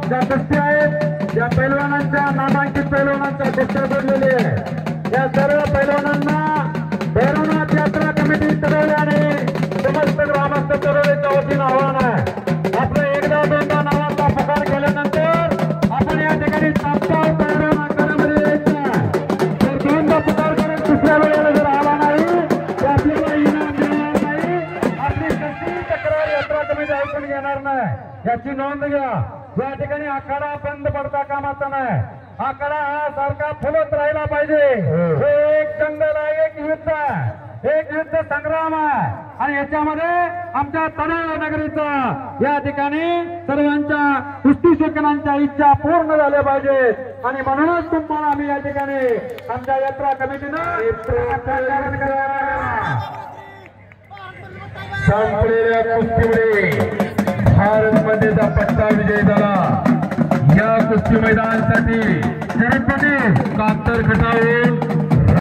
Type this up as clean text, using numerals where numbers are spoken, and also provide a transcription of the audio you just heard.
ज्या कुस्ती आहेत या पैलवानांच्या नामांकित पैलवानांच्या कुस्त्या जोडलेली आहे। या सर्व पैलवानांना भैरवनाथ यात्रा कमिटी तळवल्याने समस्त ग्रामस्थ तळवल्याच्या वतीनं आव्हान आहे। आपलं एकदा दोनदा नावाचा पुकार केल्यानंतर आपण या ठिकाणी तात्काळ पैलवान आखाड्यामध्ये यायचं आहे। जर दोनदा पुकार करून दुसऱ्या वेळेला जर आला नाही तर आपल्याला इनाम मिळणार नाही, आपली कसलीही तक्रार यात्रा कमिटी ऐकून घेणार नाही, याची नोंद घ्या। या ठिकाणी आखाडा बंद पडता कामाचा नाही, आखाडा हा सारखा फुलत राहिला पाहिजे। हे एक दंगल आहे, एक युद्ध आहे, एक युद्ध संग्राम आहे आणि याच्यामध्ये आमच्या तळेगाव नगरीचा या ठिकाणी सर्वांच्या कुस्ती शिकण्याच्या इच्छा पूर्ण झाल्या पाहिजे आणि म्हणूनच तुम्हाला आम्ही या ठिकाणी आमच्या यात्रा कमिटीनं संपलेल्या कुस्तीमुळे भारत मध्येचा पट्टा विजय झाला। या कुस्ती मैदानासाठी कातर खटावून